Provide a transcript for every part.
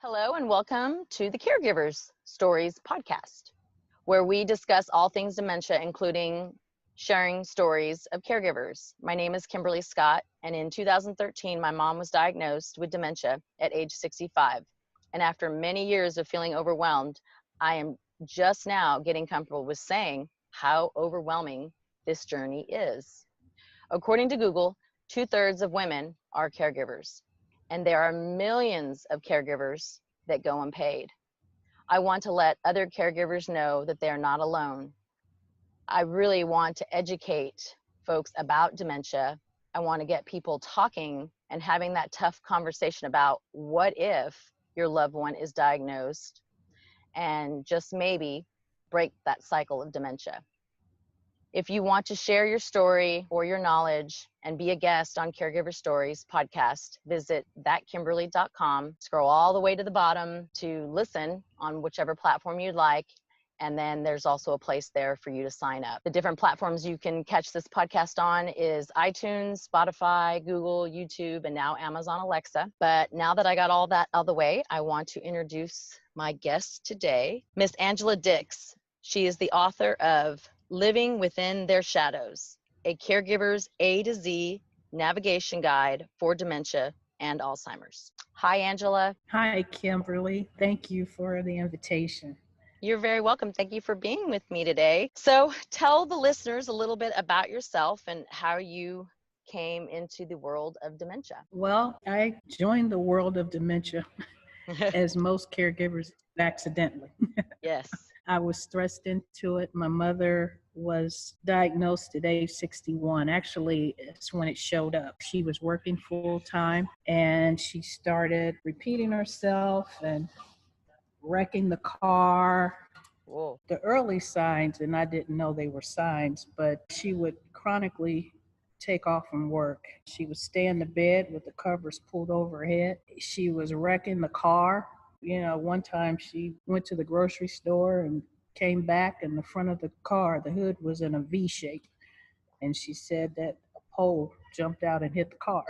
Hello and welcome to the Caregivers Stories podcast, where we discuss all things dementia, including sharing stories of caregivers. My name is Kimberly Scott, and in 2013, my mom was diagnosed with dementia at age 65. And after many years of feeling overwhelmed, I am just now getting comfortable with saying how overwhelming this journey is. According to Google, 2/3 of women are caregivers, and there are millions of caregivers that go unpaid. I want to let other caregivers know that they are not alone. I really want to educate folks about dementia. I want to get people talking and having that tough conversation about what if your loved one is diagnosed, and just maybe break that cycle of dementia. If you want to share your story or your knowledge and be a guest on Caregiver Stories podcast, visit ThatKimberly.com. Scroll all the way to the bottom to listen on whichever platform you'd like. And then there's also a place there for you to sign up. The different platforms you can catch this podcast on is iTunes, Spotify, Google, YouTube, and now Amazon Alexa. But now that I got all that out of the way, I want to introduce my guest today, Miss Angela Dix. She is the author of Living Within Their Shadows, a caregiver's A to Z navigation guide for dementia and Alzheimer's. Hi, Angela. Hi, Kimberly. Thank you for the invitation. You're very welcome. Thank you for being with me today. So tell the listeners a little bit about yourself and how you came into the world of dementia. Well, I joined the world of dementia, as most caregivers, accidentally. Yes. I was thrust into it. My mother was diagnosed at age 61. Actually, it's when it showed up. She was working full time and she started repeating herself and wrecking the car. Whoa. The early signs, and I didn't know they were signs, but she would chronically take off from work. She would stay in the bed with the covers pulled over her head. She was wrecking the car. One time she went to the grocery store and came back, and the front of the car, the hood was in a V shape. And she said that a pole jumped out and hit the car.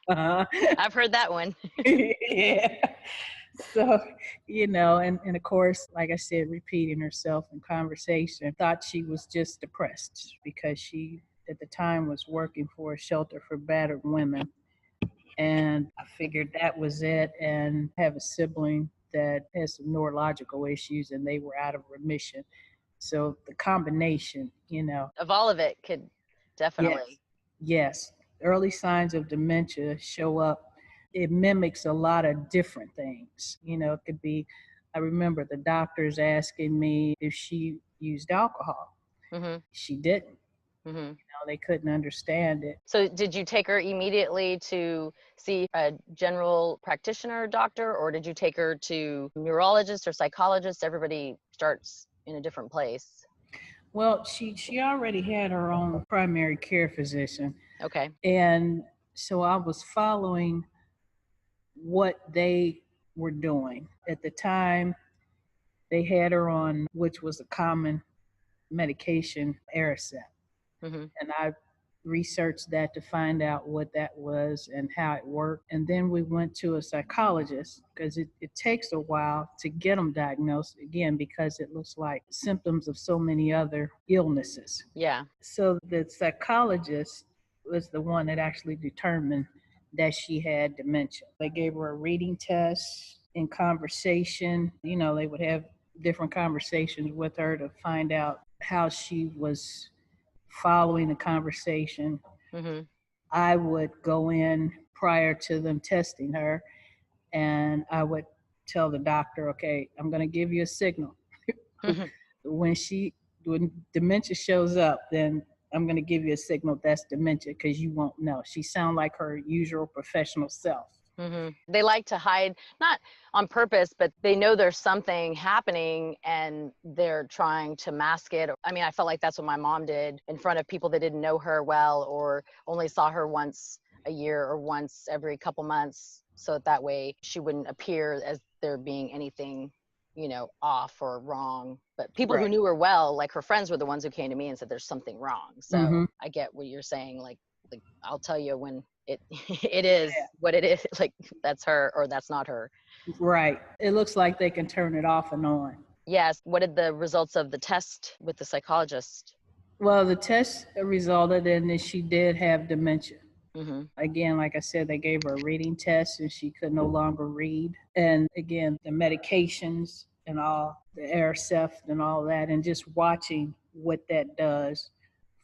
Yeah. I've heard that one. Yeah. So, and of course, like I said, repeating herself in conversation, thought she was just depressed because she, at the time, was working for a shelter for battered women. And I figured that was it. And I have a sibling that has some neurological issues and they were out of remission. So the combination, Of all of it could definitely. Yes. Early signs of dementia show up. It mimics a lot of different things. It could be, I remember the doctors asking me if she used alcohol. Mm-hmm. She didn't. Mm-hmm. They couldn't understand it. So did you take her immediately to see a general practitioner doctor, or did you take her to neurologist or psychologist? Everybody starts in a different place. Well, she already had her own primary care physician. Okay. And so I was following what they were doing. At the time, they had her on, which was a common medication, Aricept. Mm-hmm. And I researched that to find out what that was and how it worked. And then we went to a psychologist because it takes a while to get them diagnosed, again, because it looks like symptoms of so many other illnesses. Yeah. So the psychologist was the one that actually determined that she had dementia. They gave her a reading test and conversation. They would have different conversations with her to find out how she was following the conversation. Mm-hmm. I would go in prior to them testing her and I would tell the doctor, okay, I'm going to give you a signal. Mm-hmm. When dementia shows up, then I'm going to give you a signal that's dementia because you won't know. She sounds like her usual professional self. Mm-hmm. They like to hide, not on purpose, but they know there's something happening and they're trying to mask it. I mean, I felt like that's what my mom did in front of people that didn't know her well or only saw her once a year or once every couple months. So that way she wouldn't appear as there being anything, off or wrong. But people who knew her well, like her friends, were the ones who came to me and said there's something wrong. So I get what you're saying. Like I'll tell you when it it is what it is. Like, that's her or that's not her. Right. It looks like they can turn it off and on. Yes. What did the results of the test with the psychologist? Well, the test resulted in that she did have dementia. Mm-hmm. Again, like I said, they gave her a reading test and she could no longer read. And again, the medications and all, the Aircef and all that, and just watching what that does.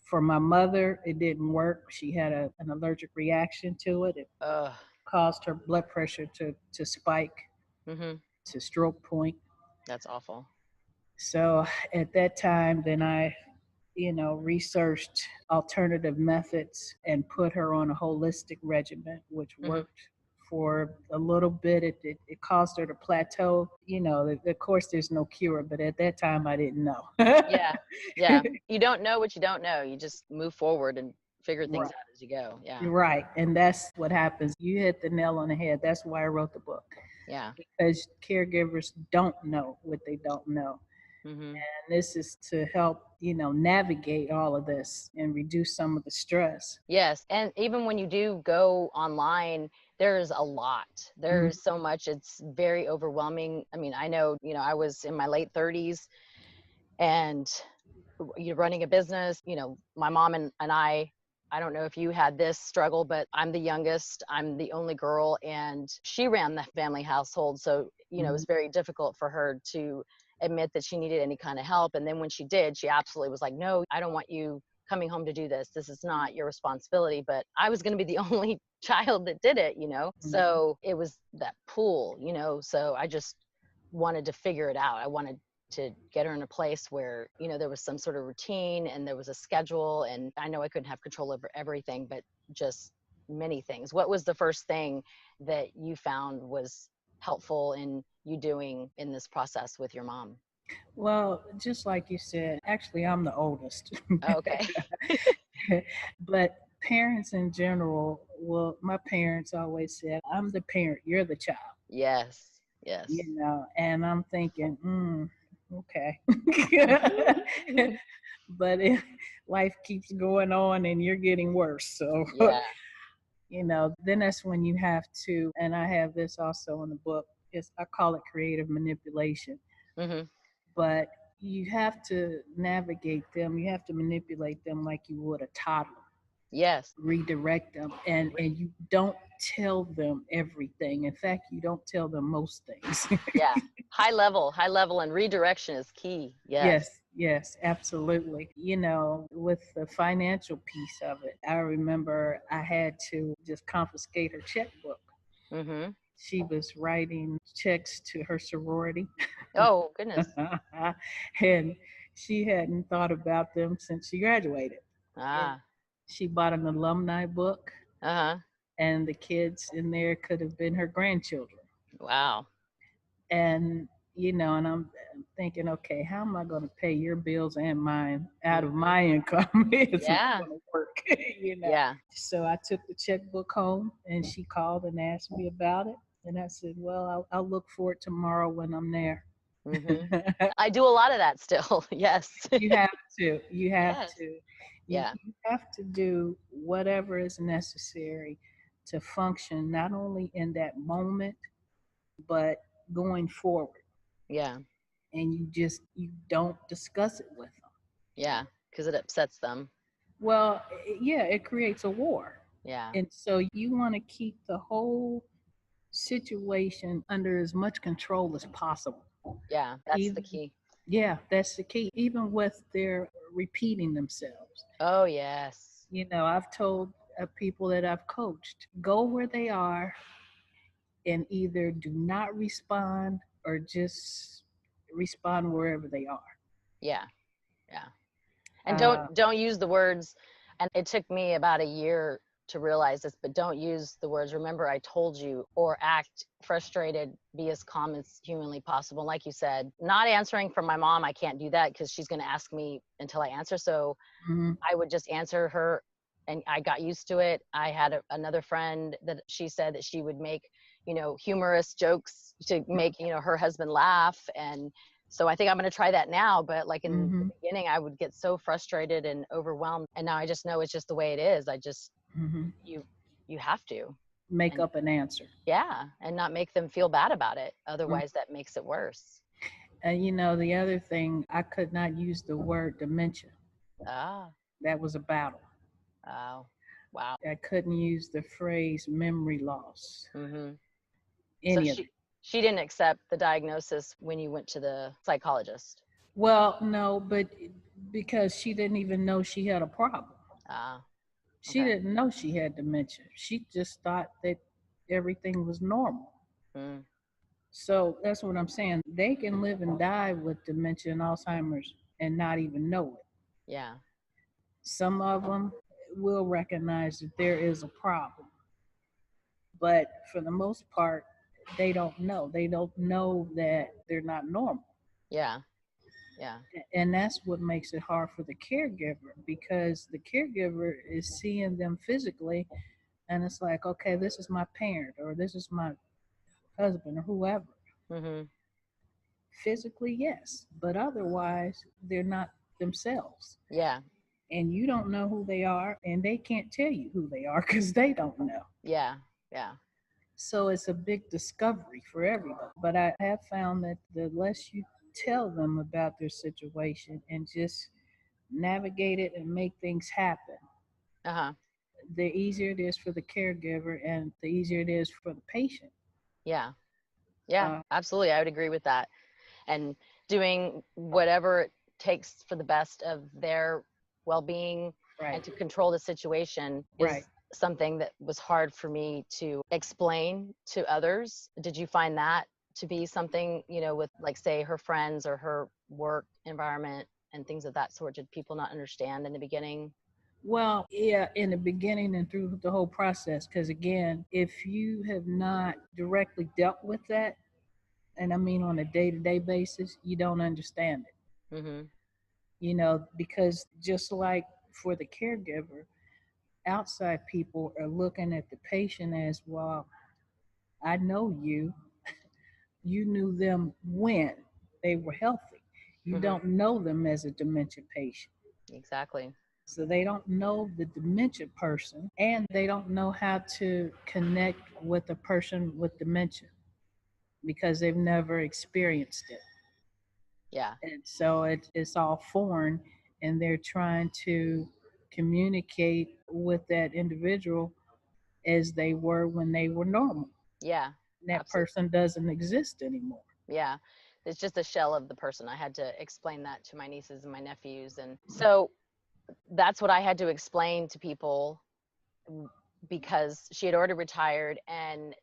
For my mother, it didn't work. She had an allergic reaction to it. It Ugh. caused her blood pressure to spike Mm-hmm. to stroke point. That's awful. So at that time, then I researched alternative methods and put her on a holistic regimen, which Mm-hmm. worked for a little bit. It caused her to plateau. Of course, there's no cure, but at that time, I didn't know. Yeah. Yeah. You don't know what you don't know. You just move forward and figure things Right. out as you go. Yeah. Right. And that's what happens. You hit the nail on the head. That's why I wrote the book, Yeah. because caregivers don't know what they don't know. Mm-hmm. And this is to help, navigate all of this and reduce some of the stress. Yes. And even when you do go online, there's a lot. There's so much. It's very overwhelming. I mean, I know, I was in my late 30s and you're running a business. My mom and I don't know if you had this struggle, but I'm the youngest. I'm the only girl, and she ran the family household. So, it was very difficult for her to admit that she needed any kind of help. And then when she did, she absolutely was like, no, I don't want you coming home to do this. This is not your responsibility. But I was going to be the only child that did it, So it was that pool, so I just wanted to figure it out. I wanted to get her in a place where, there was some sort of routine and there was a schedule. And I know I couldn't have control over everything, but just many things. What was the first thing that you found was helpful in you doing in this process with your mom? Well, just like you said, actually, I'm the oldest. Okay. But parents in general, well, my parents always said, I'm the parent, you're the child. Yes. Yes. And I'm thinking, okay. But life keeps going on and you're getting worse. So, Yeah. then that's when you have to, and I have this also in the book, I call it creative manipulation. Mm-hmm. But you have to navigate them. You have to manipulate them like you would a toddler. Yes. Redirect them, and you don't tell them everything. In fact, you don't tell them most things. Yeah. High level and redirection is key. Yes. Yes, absolutely. With the financial piece of it, I remember I had to just confiscate her checkbook. Mm-hmm. She was writing checks to her sorority. Oh, goodness. And she hadn't thought about them since she graduated. Ah. She bought an alumni book, Uh-huh. and the kids in there could have been her grandchildren. Wow. And, and I'm thinking, okay, how am I going to pay your bills and mine out of my income? It's Yeah. not going to work, Yeah. So I took the checkbook home and she called and asked me about it. And I said, well, I'll look for it tomorrow when I'm there. Mm-hmm. I do a lot of that still. Yes. You have to. You have Yes. to. Yeah. You have to do whatever is necessary to function, not only in that moment, but going forward. Yeah. And you don't discuss it with them. Yeah. Because it upsets them. Well, yeah, it creates a war. Yeah. And so you want to keep the whole situation under as much control as possible. Yeah. That's the key. Yeah, that's the key. Even with their repeating themselves. Oh, yes. I've told people that I've coached, go where they are and either do not respond or just respond wherever they are. Yeah. Yeah. And don't use the words. And it took me about a year to realize this, but don't use the words, remember I told you, or act frustrated, be as calm as humanly possible. Like you said, not answering from my mom, I can't do that because she's going to ask me until I answer. So I would just answer her, and I got used to it. I had another friend that she said that she would make, humorous jokes to make, her husband laugh. And so I think I'm going to try that now. But like in the beginning, I would get so frustrated and overwhelmed. And now I just know it's just the way it is. I just, you have to. Make And up an answer. yeah, and not make them feel bad about it. Mm. Otherwise, that makes it worse. And the other thing, I could not use the word dementia. Ah, That was a battle. oh, wow. I couldn't use the phrase memory loss, Hmm. So any of it. she didn't accept the diagnosis when you went to the psychologist. Well, no, but because she didn't even know she had a problem. Ah, She okay. didn't know she had dementia. She just thought that everything was normal. Mm, So that's what I'm saying. They can live and die with dementia and Alzheimer's and not even know it. yeah. Some of them will recognize that there is a problem, but for the most part, they don't know. They don't know that they're not normal. Yeah. Yeah. And that's what makes it hard for the caregiver, because the caregiver is seeing them physically and it's like, okay, this is my parent or this is my husband or whoever. Hmm. Physically, yes, but otherwise, they're not themselves. Yeah. And you don't know who they are, and they can't tell you who they are because they don't know. Yeah. Yeah. So it's a big discovery for everybody. But I have found that the less you tell them about their situation and just navigate it and make things happen, Uh-huh. the easier it is for the caregiver and the easier it is for the patient. Yeah. Yeah. Uh, Absolutely. I would agree with that. And doing whatever it takes for the best of their well-being and right, to control the situation right. is something that was hard for me to explain to others. Did you find that to be something, with like say her friends or her work environment and things of that sort? Did people not understand in the beginning? Well, yeah, in the beginning and through the whole process, because again, if you have not directly dealt with that, and I mean on a day to day basis, you don't understand it. Mhm. Because just like for the caregiver, outside people are looking at the patient as, well, I know you knew them when they were healthy. You Mhm. don't know them as a dementia patient. Exactly. So they don't know the dementia person and they don't know how to connect with a person with dementia because they've never experienced it. Yeah. And so it's all foreign and they're trying to communicate with that individual as they were when they were normal. Yeah. That Absolutely. person doesn't exist anymore. Yeah. It's just a shell of the person. I had to explain that to my nieces and my nephews. And so that's what I had to explain to people because she had already retired and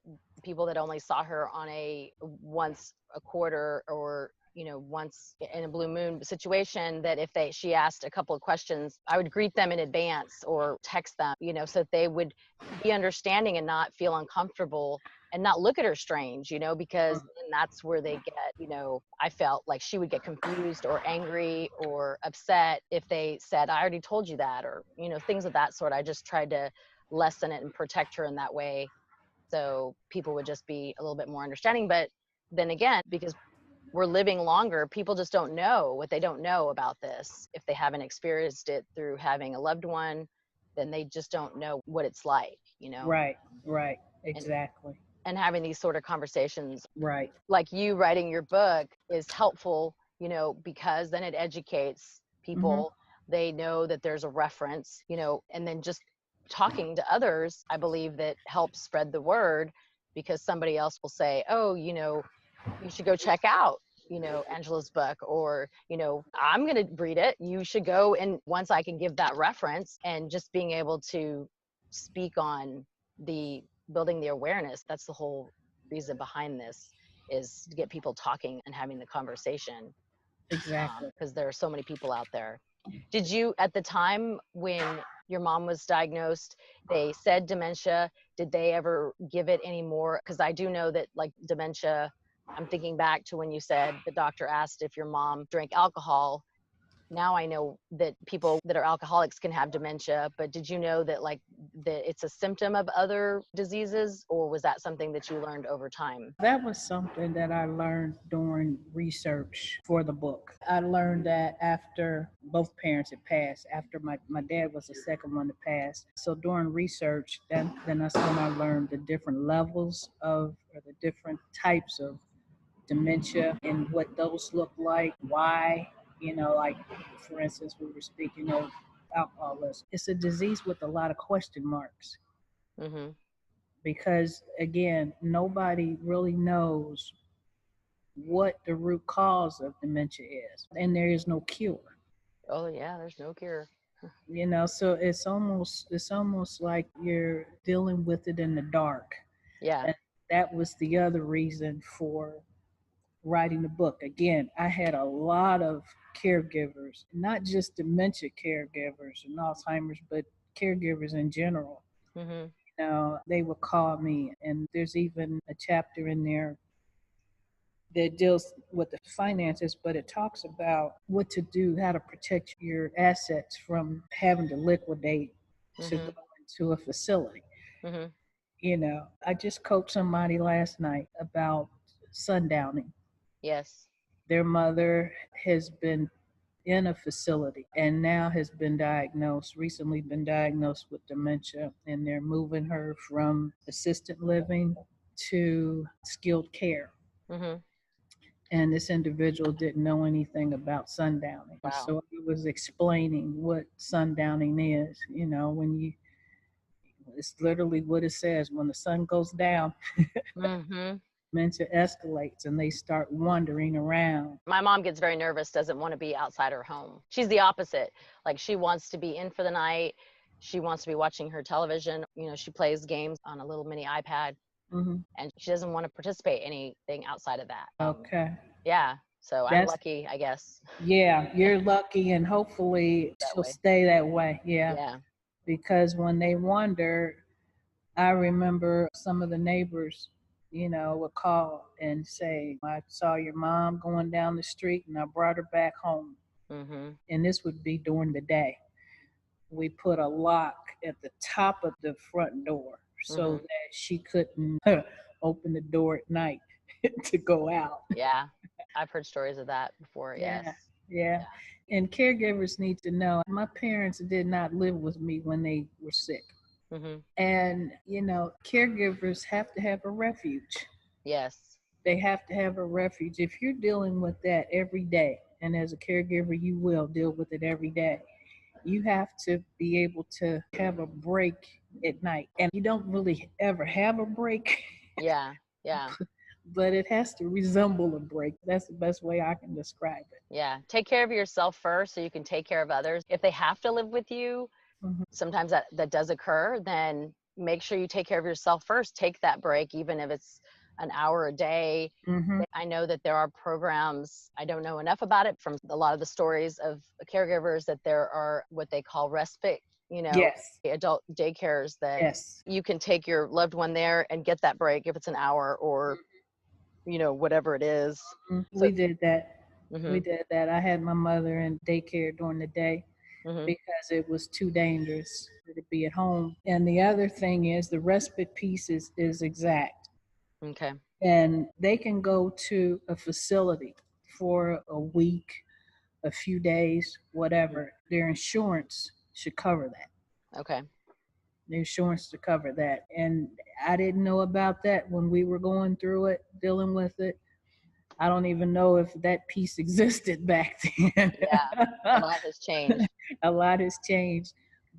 people that only saw her on a once a quarter or once in a blue moon situation, that if she asked a couple of questions, I would greet them in advance or text them, so that they would be understanding and not feel uncomfortable and not look at her strange, because then that's where they get, I felt like she would get confused or angry or upset if they said, I already told you that, or, things of that sort. I just tried to lessen it and protect her in that way. So people would just be a little bit more understanding. But then again, because we're living longer, people just don't know what they don't know about this. If they haven't experienced it through having a loved one, then they just don't know what it's like, Right, right, and exactly. and having these sort of conversations Right. like you writing your book is helpful, because then it educates Mm-hmm. people. They know that there's a reference, and then just talking to others, I believe that helps spread the word, because somebody else will say, oh, you should go check out, Angela's book, or, I'm going to read it. You should go. And once I can give that reference and just being able to speak on the building the awareness, that's the whole reason behind this, is to get people talking and having the conversation, Exactly. because there are so many people out there. Did you, at the time when your mom was diagnosed, they said dementia, did they ever give it any more? Because I do know that like dementia, I'm thinking back to when you said the doctor asked if your mom drank alcohol. Now I know that people that are alcoholics can have dementia, but did you know that like that it's a symptom of other diseases, or was that something that you learned over time? That was something that I learned during research for the book. I learned that after both parents had passed, after my dad was the second one to pass. So during research, then that's when I learned the different levels of, or the different types of dementia and what those look like, why, like for instance, we were speaking of alcoholism. It's a disease with a lot of question marks Mm-hmm. because, again, nobody really knows what the root cause of dementia is, and there is no cure. Oh yeah, there's no cure. So it's almost like you're dealing with it in the dark. Yeah. And that was the other reason for writing the book. Again, I had a lot of caregivers, not just dementia caregivers and Alzheimer's, but caregivers in general. Mm-hmm. They would call me, and there's even a chapter in there that deals with the finances, but it talks about what to do, how to protect your assets from having to liquidate to Mm-hmm. go into a facility. Mm-hmm. I just coached somebody last night about sundowning. Yes. Their mother has been in a facility and now has been recently been diagnosed with dementia, and they're moving her from assisted living to skilled care. Mm-hmm. And this individual didn't know anything about sundowning. Wow. So I was explaining what sundowning is. It's literally what it says. When the sun goes down, Mm-hmm. dementia escalates and they start wandering around. My mom gets very nervous, doesn't want to be outside her home. She's the opposite. Like, she wants to be in for the night. She wants to be watching her television. She plays games on a little mini iPad, Hmm. and she doesn't want to participate anything outside of that. Okay. Yeah. So I'm That's, lucky, I guess, yeah, you're lucky, and hopefully that she'll way. stay that way. Yeah. Yeah. Because when they wander, I remember some of the neighbors, would call and say, I saw your mom going down the street and I brought her back home. Mm-hmm. And this would be during the day. We put a lock at the top of the front door so Mm-hmm. that she couldn't open the door at night to go out. Yeah. I've heard stories of that before. Yes. Yeah, yeah. And caregivers need to know my parents did not live with me when they were sick. Mm-hmm. And, caregivers have to have a refuge. Yes. They have to have a refuge. If you're dealing with that every day, and as a caregiver, you will deal with it every day, you have to be able to have a break at night. And you don't really ever have a break, Yeah. Yeah. but it has to resemble a break. That's the best way I can describe it. Yeah. Take care of yourself first so you can take care of others. If they have to live with you, Mhm. sometimes that does occur, then make sure you take care of yourself first. Take that break, even if it's an hour a day. Mhm. I know that there are programs, I don't know enough about it from a lot of the stories of caregivers, that there are what they call respite, Yes. adult daycares that Yes. you can take your loved one there and get that break if it's an hour or, whatever it is. So, We did that. We mhm, did that. I had my mother in daycare during the day mhm, because it was too dangerous to be at home. And the other thing is the respite piece is exact. okay, And they can go to a facility for a week, a few days, whatever. Their insurance should cover that. okay, The insurance to cover that. And I didn't know about that when we were going through it, dealing with it. I don't even know if that piece existed back then. yeah, a lot has changed. A lot has changed,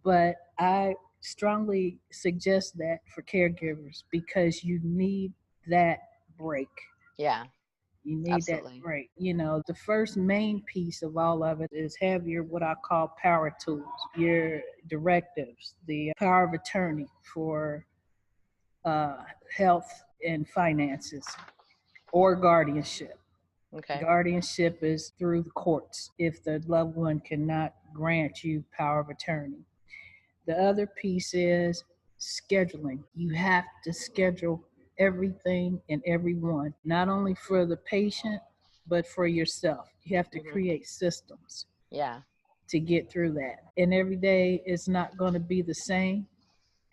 but I strongly suggest that for caregivers because you need that break. Yeah, You need that absolutely. break. The first main piece of all of it is have your what I call power tools, your directives, the power of attorney for uh, health and finances, or guardianship. Okay. Guardianship is through the courts if the loved one cannot grant you power of attorney. The other piece is scheduling. You have to schedule everything and everyone, not only for the patient, but for yourself. You have to Hmm. create systems Yeah. to get through that. And every day is not going to be the same.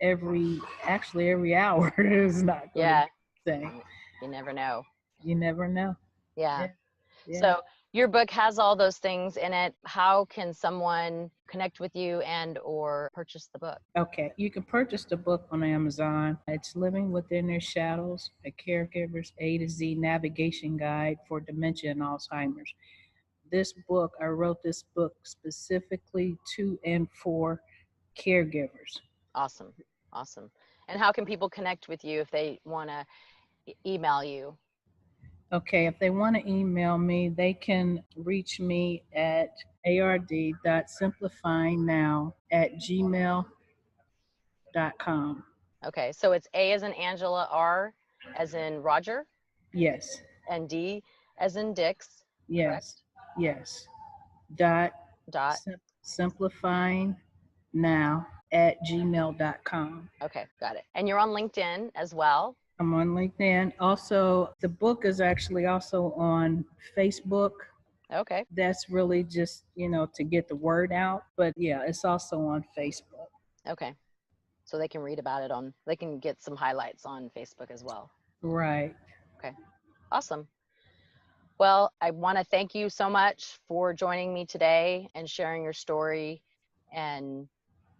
actually every hour is not going to Yeah. be the same. You never know. You never know. Yeah. Yeah. So your book has all those things in it. How can someone connect with you and or purchase the book? Okay, you can purchase the book on Amazon. It's Living Within Their Shadows, a caregiver's A to Z navigation guide for dementia and Alzheimer's. I wrote this book specifically to and for caregivers. Awesome. Awesome. And how can people connect with you if they want to email you? Okay, if they want to email me, they can reach me at ard.simplifyingnow@gmail.com. Okay. So it's A as in Angela, R as in Roger, Yes, and D as in Dix, yes, correct? yes. Dot Dot. simplifying now@gmail.com. Okay. Got it. And you're on LinkedIn as well. I'm on LinkedIn. Also, the book is actually also on Facebook. Okay. That's really just, to get the word out. But yeah, it's also on Facebook. Okay. So they can read about it they can get some highlights on Facebook as well. Right. Okay. Awesome. Well, I want to thank you so much for joining me today and sharing your story. And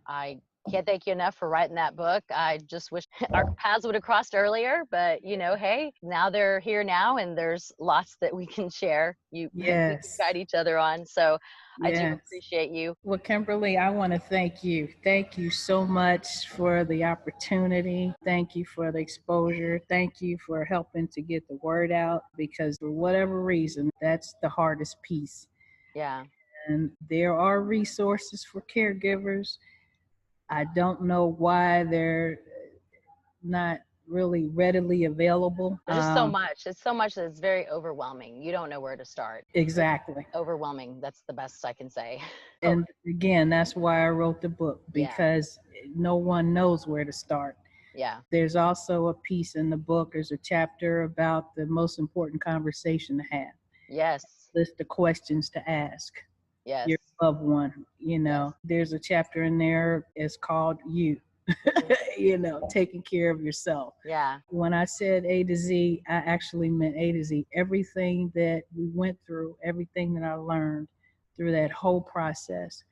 I can't thank you enough for writing that book. I just wish our paths would have crossed earlier, but hey, now they're here now and there's lots that we can share. We can Yes. guide each other on. So I do Yes. appreciate you. Well, Kimberly, I want to thank you. Thank you so much for the opportunity. Thank you for the exposure. Thank you for helping to get the word out, because for whatever reason, that's the hardest piece. Yeah. And there are resources for caregivers. I don't know why they're not really readily available. There's just so much. It's so much that it's very overwhelming. You don't know where to start. Exactly. Overwhelming. That's the best I can say. And again, that's why I wrote the book, because no one knows where to start. Yeah. There's also a piece in the book, there's a chapter about the most important conversation to have. Yes. List of questions to ask. Yes. Your loved one, Yes. There's a chapter in there, it's called You. Taking care of yourself. Yeah. When I said A to Z, I actually meant A to Z. Everything that we went through, everything that I learned through that whole process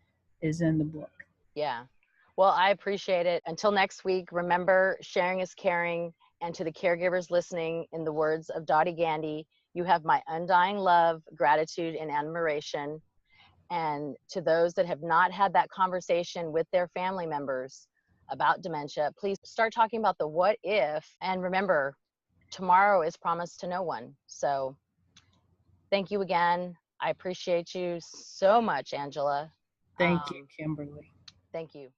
is in the book. Yeah. Well, I appreciate it. Until next week, remember, sharing is caring. And to the caregivers listening, in the words of Dottie Gandy, you have my undying love, gratitude, and admiration. And to those that have not had that conversation with their family members about dementia, please start talking about the what if. And remember, tomorrow is promised to no one. So thank you again. I appreciate you so much, Angela. Thank you, Kimberly. Thank you.